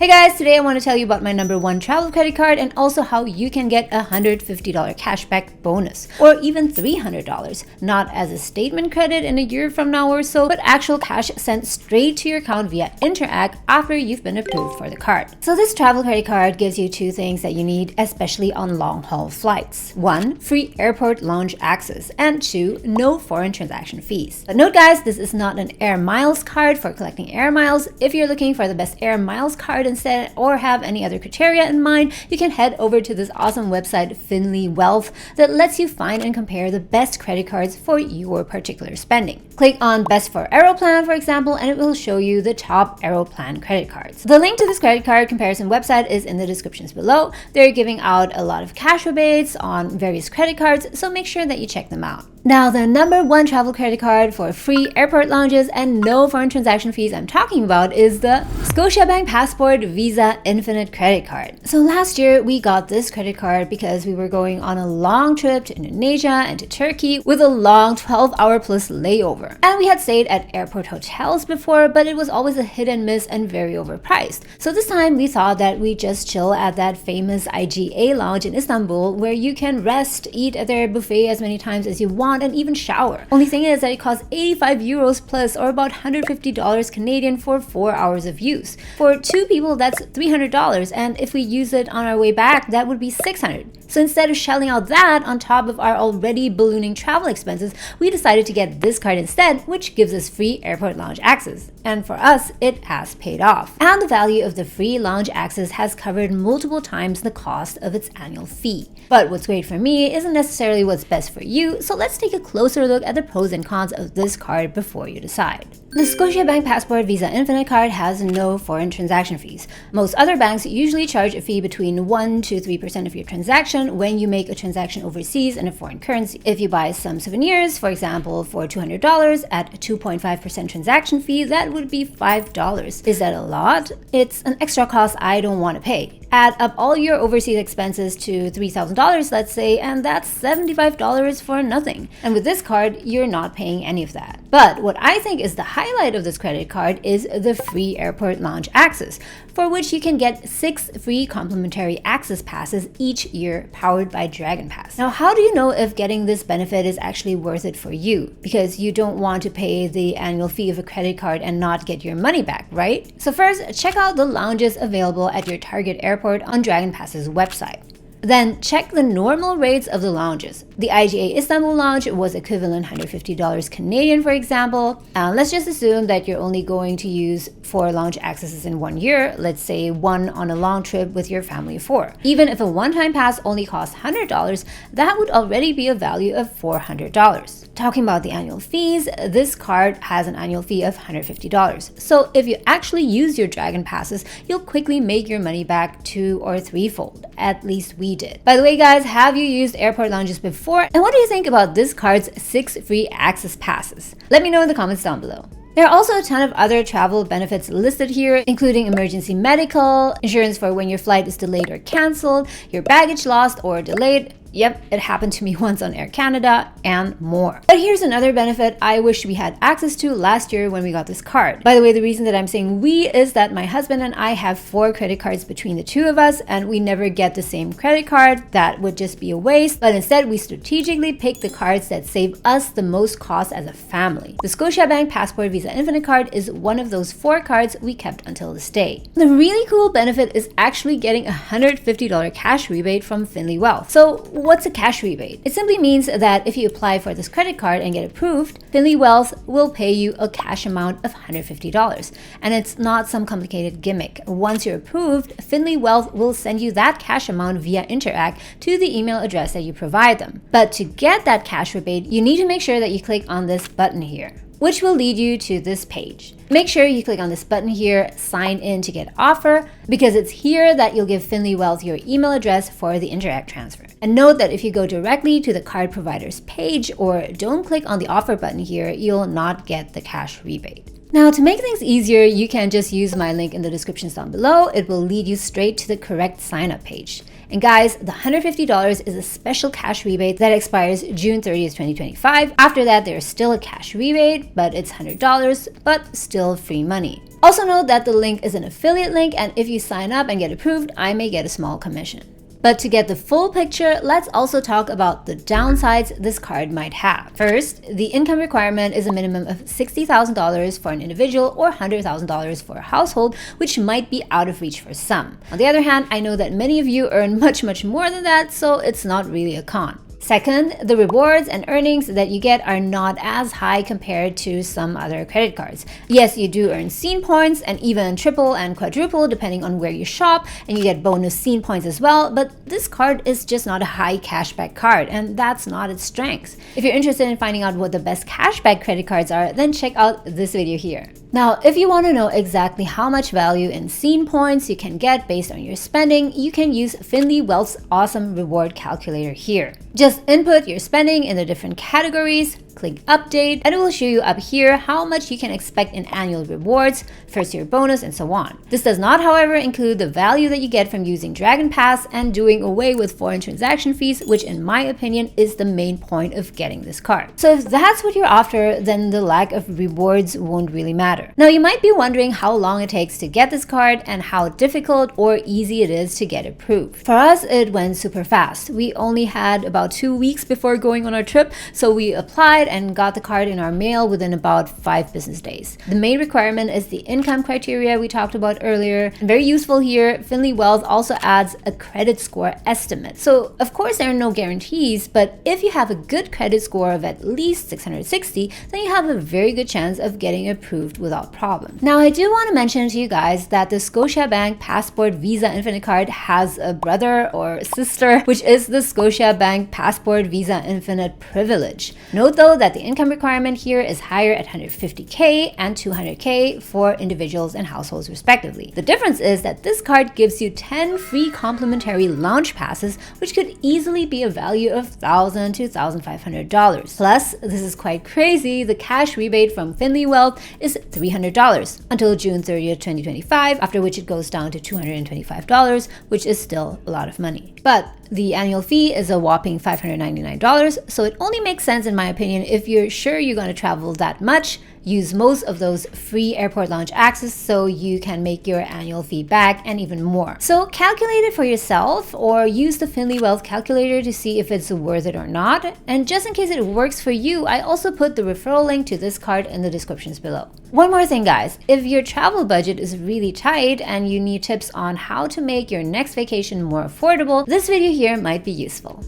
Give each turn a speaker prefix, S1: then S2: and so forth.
S1: Hey guys, today I want to tell you about my #1 travel credit card and also how you can get a $150 cashback bonus or even $300, not as a statement credit in a year from now or so, but actual cash sent straight to your account via Interact after you've been approved for the card. So this travel credit card gives you two things that you need, especially on long-haul flights. 1, free airport lounge access, and 2, no foreign transaction fees. But note guys, this is not an Air Miles card for collecting air miles. If you're looking for the best Air Miles card instead or have any other criteria in mind, you can head over to this awesome website Finlywealth that lets you find and compare the best credit cards for your particular spending. Click on Best for Aeroplan, for example, and it will show you the top Aeroplan credit cards. The link to this credit card comparison website is in the descriptions below. They're giving out a lot of cash rebates on various credit cards, so make sure that you check them out. Now, the #1 travel credit card for free airport lounges and no foreign transaction fees I'm talking about is the Scotiabank Passport Visa Infinite Credit Card. So last year, we got this credit card because we were going on a long trip to Indonesia and to Turkey with a long 12-hour plus layover. And we had stayed at airport hotels before, but it was always a hit and miss and very overpriced. So this time, we thought that we'd just chill at that famous IGA lounge in Istanbul where you can rest, eat at their buffet as many times as you want, and even shower. Only thing is that it costs 85 euros plus or about $150 Canadian for 4 hours of use. For 2 people, that's $300, and if we use it on our way back, that would be $600. So instead of shelling out that on top of our already ballooning travel expenses, we decided to get this card instead, which gives us free airport lounge access. And for us, it has paid off. And the value of the free lounge access has covered multiple times the cost of its annual fee. But what's great for me isn't necessarily what's best for you, so let's take a closer look at the pros and cons of this card before you decide. The Scotiabank Passport Visa Infinite card has no foreign transaction fees. Most other banks usually charge a fee between 1 to 3% of your transaction when you make a transaction overseas in a foreign currency. If you buy some souvenirs, for example, for $200 at a 2.5% transaction fee, that would be $5. Is that a lot? It's an extra cost I don't want to pay. Add up all your overseas expenses to $3,000, let's say, and that's $75 for nothing. And with this card, you're not paying any of that. But what I think is the highlight of this credit card is the free airport lounge access, for which you can get 6 free complimentary access passes each year powered by Dragon Pass. Now, how do you know if getting this benefit is actually worth it for you? Because you don't want to pay the annual fee of a credit card and not get your money back, right? So first, check out the lounges available at your target airport on Dragon Pass's website. Then check the normal rates of the lounges. The IGA Istanbul lounge was equivalent $150 Canadian, for example. Let's just assume that you're only going to use 4 lounge accesses in 1 year, let's say 1 on a long trip with your family of 4. Even if a one-time pass only costs $100, that would already be a value of $400. Talking about the annual fees, this card has an annual fee of $150. So if you actually use your Dragon Passes, you'll quickly make your money back 2- or 3-fold. At least we did. By the way, guys, have you used airport lounges before? And what do you think about this card's 6 free access passes? Let me know in the comments down below. There are also a ton of other travel benefits listed here, including emergency medical, insurance for when your flight is delayed or canceled, your baggage lost or delayed. Yep, it happened to me once on Air Canada, and more. But here's another benefit I wish we had access to last year when we got this card. By the way, the reason that I'm saying we is that my husband and I have 4 credit cards between the 2 of us, and we never get the same credit card. That would just be a waste. But instead, we strategically pick the cards that save us the most cost as a family. The Scotiabank Passport Visa Infinite card is one of those 4 cards we kept until this day. The really cool benefit is actually getting a $150 cash rebate from Finlywealth. So what's a cash rebate? It simply means that if you apply for this credit card and get approved, Finlywealth will pay you a cash amount of $150. And it's not some complicated gimmick. Once you're approved, Finlywealth will send you that cash amount via Interact to the email address that you provide them. But to get that cash rebate, you need to make sure that you click on this button here, which will lead you to this page. Make sure you click on this button here, sign in to get offer, because it's here that you'll give Finlywealth your email address for the Interact transfer. And note that if you go directly to the card provider's page or don't click on the offer button here, you'll not get the cash rebate. Now, to make things easier, you can just use my link in the descriptions down below. It will lead you straight to the correct sign-up page. And guys, the $150 is a special cash rebate that expires June 30th, 2025. After that, there's still a cash rebate, but it's $100, but still free money. Also note that the link is an affiliate link, and if you sign up and get approved, I may get a small commission. But to get the full picture, let's also talk about the downsides this card might have. First, the income requirement is a minimum of $60,000 for an individual or $100,000 for a household, which might be out of reach for some. On the other hand, I know that many of you earn much more than that, so it's not really a con. Second, the rewards and earnings that you get are not as high compared to some other credit cards. Yes, you do earn scene points and even triple and quadruple depending on where you shop, and you get bonus scene points as well, but this card is just not a high cashback card, and that's not its strength. If you're interested in finding out what the best cashback credit cards are, then check out this video here. Now, if you want to know exactly how much value in scene points you can get based on your spending, you can use Finlywealth's awesome reward calculator here. Just input your spending in the different categories, click update, and it will show you up here how much you can expect in annual rewards, first year bonus, and so on. This does not, however, include the value that you get from using Dragon Pass and doing away with foreign transaction fees, which in my opinion is the main point of getting this card. So if that's what you're after, then the lack of rewards won't really matter. Now you might be wondering how long it takes to get this card and how difficult or easy it is to get approved. For us, it went super fast. We only had about 2 weeks before going on our trip, so we applied and got the card in our mail within about 5 business days. The main requirement is the income criteria we talked about earlier. And very useful here, Finlywealth also adds a credit score estimate. So of course there are no guarantees, but if you have a good credit score of at least 660, then you have a very good chance of getting approved without problem. Now I do want to mention to you guys that the Scotiabank Passport Visa Infinite card has a brother or sister, which is the Scotiabank Passport Visa Infinite Privilege. Note though that the income requirement here is higher at $150K and $200K for individuals and households respectively. The difference is that this card gives you 10 free complimentary lounge passes, which could easily be a value of $1,000 to $1,500. Plus, this is quite crazy, the cash rebate from Finlywealth is $300 until June 30th, 2025, after which it goes down to $225, which is still a lot of money. But the annual fee is a whopping $599, so it only makes sense in my opinion if you're sure you're going to travel that much, use most of those free airport lounge access so you can make your annual fee back and even more. So calculate it for yourself or use the Finlywealth calculator to see if it's worth it or not. And just in case it works for you, I also put the referral link to this card in the descriptions below. One more thing guys, if your travel budget is really tight and you need tips on how to make your next vacation more affordable, this video here might be useful.